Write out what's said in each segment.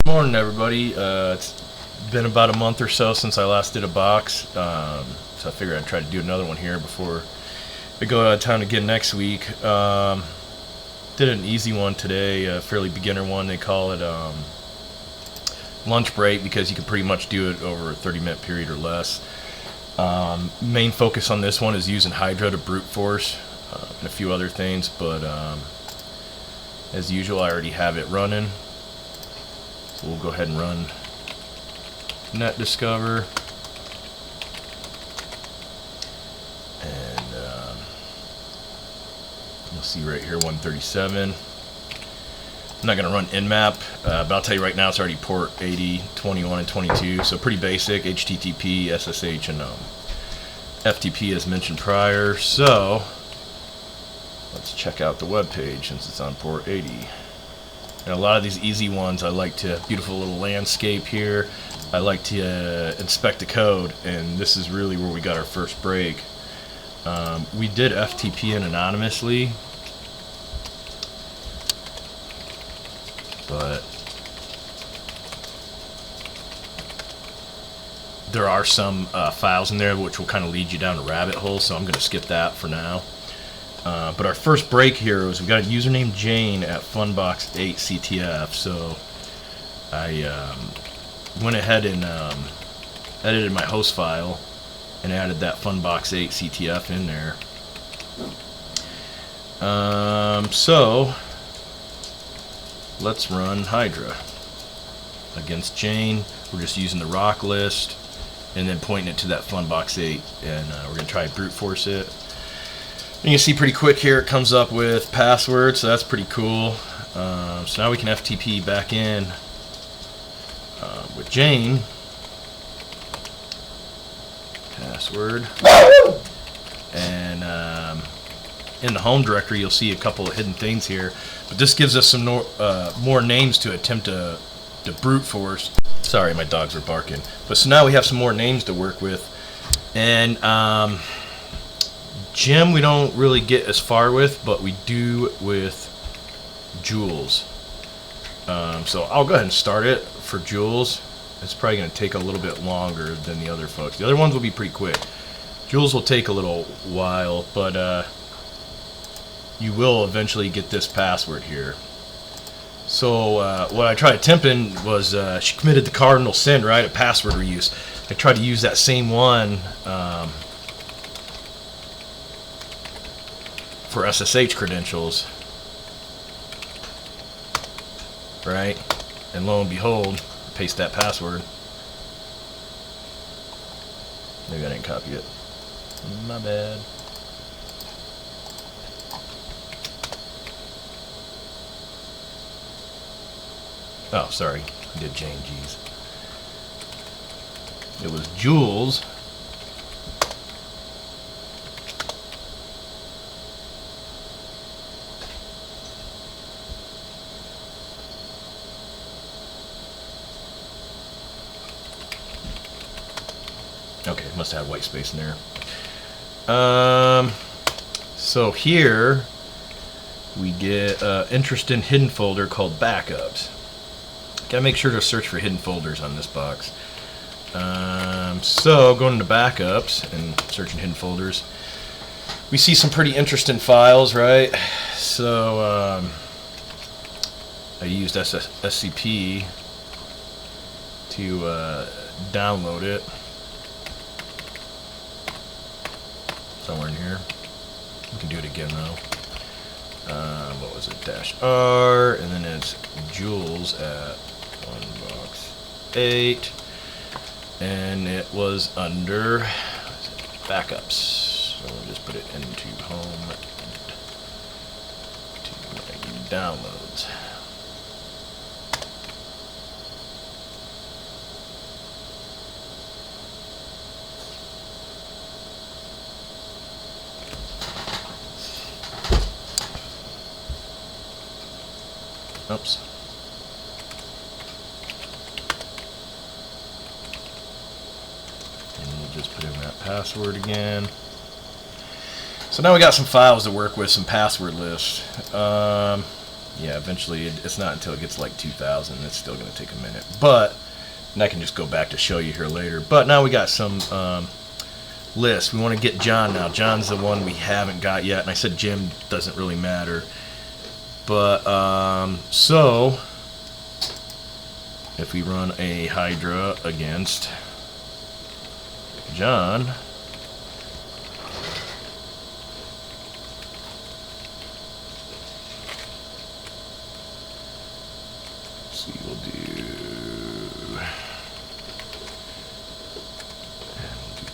Morning, everybody. It's been about a month or so since I last did a box, so I figured I'd try to do another one here before I go out of town again next week. Did an easy one today, a fairly beginner one. They call it lunch break because you can pretty much do it over a 30-minute period or less. Main focus on this one is using Hydra to brute force and a few other things, but as usual, I already have it running. So we'll go ahead and run net discover, and you'll see right here 137. I'm not going to run nmap, but I'll tell you right now it's already port 80, 21, and 22, so pretty basic, HTTP, SSH, and FTP as mentioned prior. So let's check out the web page since it's on port 80. And a lot of these easy ones, I like to, beautiful little landscape here, I like to inspect the code, and this is really where we got our first break. We did FTP in anonymously, but there are some files in there which will kind of lead you down a rabbit hole, so I'm going to skip that for now. But our first break here was we got a username Jane at funbox8ctf, so I went ahead and edited my host file and added that funbox8ctf in there. So let's run Hydra against Jane. We're just using the rock list and then pointing it to that funbox8, and we're going to try to brute force it. You can see pretty quick here it comes up with password, so that's pretty cool. So now we can FTP back in with Jane. Password. And in the home directory you'll see a couple of hidden things here, but this gives us some more names to attempt to brute force. Sorry, my dogs are barking. But so now we have some more names to work with, and Jim we don't really get as far with, but we do with Jules. So I'll go ahead and start it for Jules. It's probably going to take a little bit longer than the other folks. The other ones will be pretty quick. Jules will take a little while, but you will eventually get this password here. So what I tried attempting was she committed the cardinal sin, right? A password reuse. I tried to use that same one for SSH credentials, right? And lo and behold, paste that password. Maybe I didn't copy it. My bad. Oh, sorry. I did Jane G's. It was Jules. Okay, must have had white space in there. So here we get an interesting hidden folder called backups. Gotta make sure to search for hidden folders on this box. So going to backups and searching hidden folders, we see some pretty interesting files, right? So I used SCP to download it. Somewhere in here. We can do it again though. What was it? -R, and then it's Jules at funbox8, and it was under backups. So we'll just put it into home to downloads. Oops. And we'll just put in that password again. So now we got some files to work with, some password lists. yeah, eventually it's not until it gets like 2,000. It's still going to take a minute. But, and I can just go back to show you here later. But now we got some lists. We want to get John now. John's the one we haven't got yet. And I said Jim doesn't really matter. But, so, if we run a Hydra against John, see, we'll do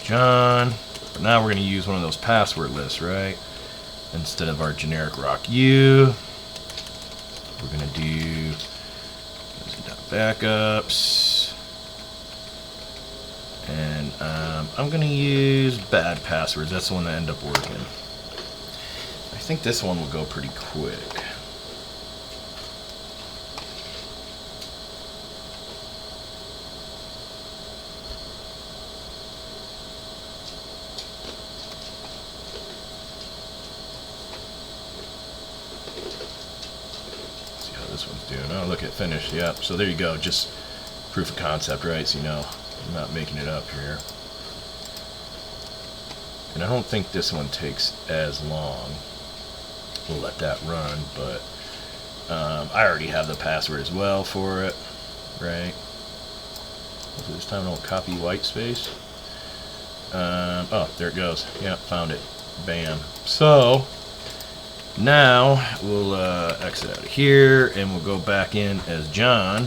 John. But now we're going to use one of those password lists, right? Instead of our generic rock U, we're going to do backups. And I'm going to use bad passwords. That's the one that ended up working. I think this one will go pretty quick. This one's doing. Oh, look at finish. Yep. So there you go. Just proof of concept, right? So you know I'm not making it up here. And I don't think this one takes as long. We'll let that run, but I already have the password as well for it, right? Hopefully this time I don't copy white space. Oh, there it goes. Yeah, found it. Bam. So now we'll exit out of here and we'll go back in as John.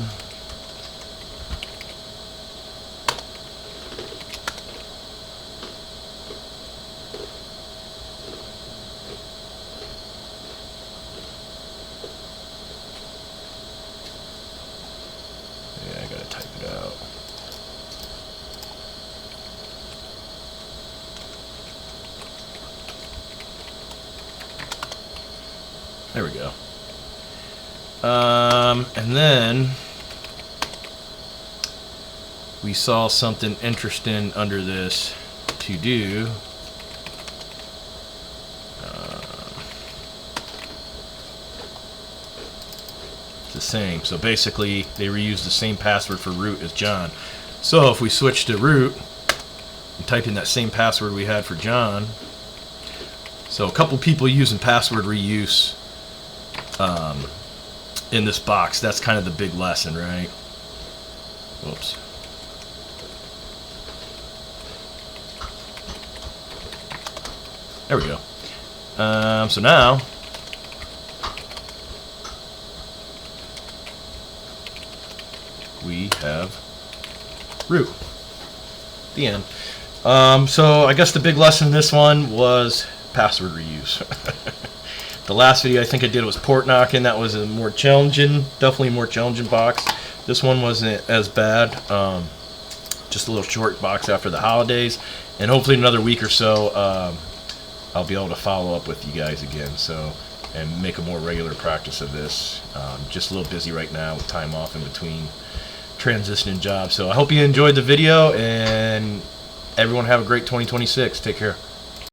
Yeah, I gotta type it out. There we go. And then we saw something interesting under this to do. It's the same. So basically, they reuse the same password for root as John. So if we switch to root and type in that same password we had for John. So a couple people using password reuse in this box. That's kind of the big lesson, right? Whoops. There we go. So now we have root. The end. So I guess the big lesson in this one was password reuse. The last video I think I did was port knocking. That was a more challenging, definitely a more challenging box. This one wasn't as bad. Just a little short box after the holidays, and hopefully in another week or so I'll be able to follow up with you guys again. So, and make a more regular practice of this. Just a little busy right now with time off in between transitioning jobs. So I hope you enjoyed the video, and everyone have a great 2026. Take care.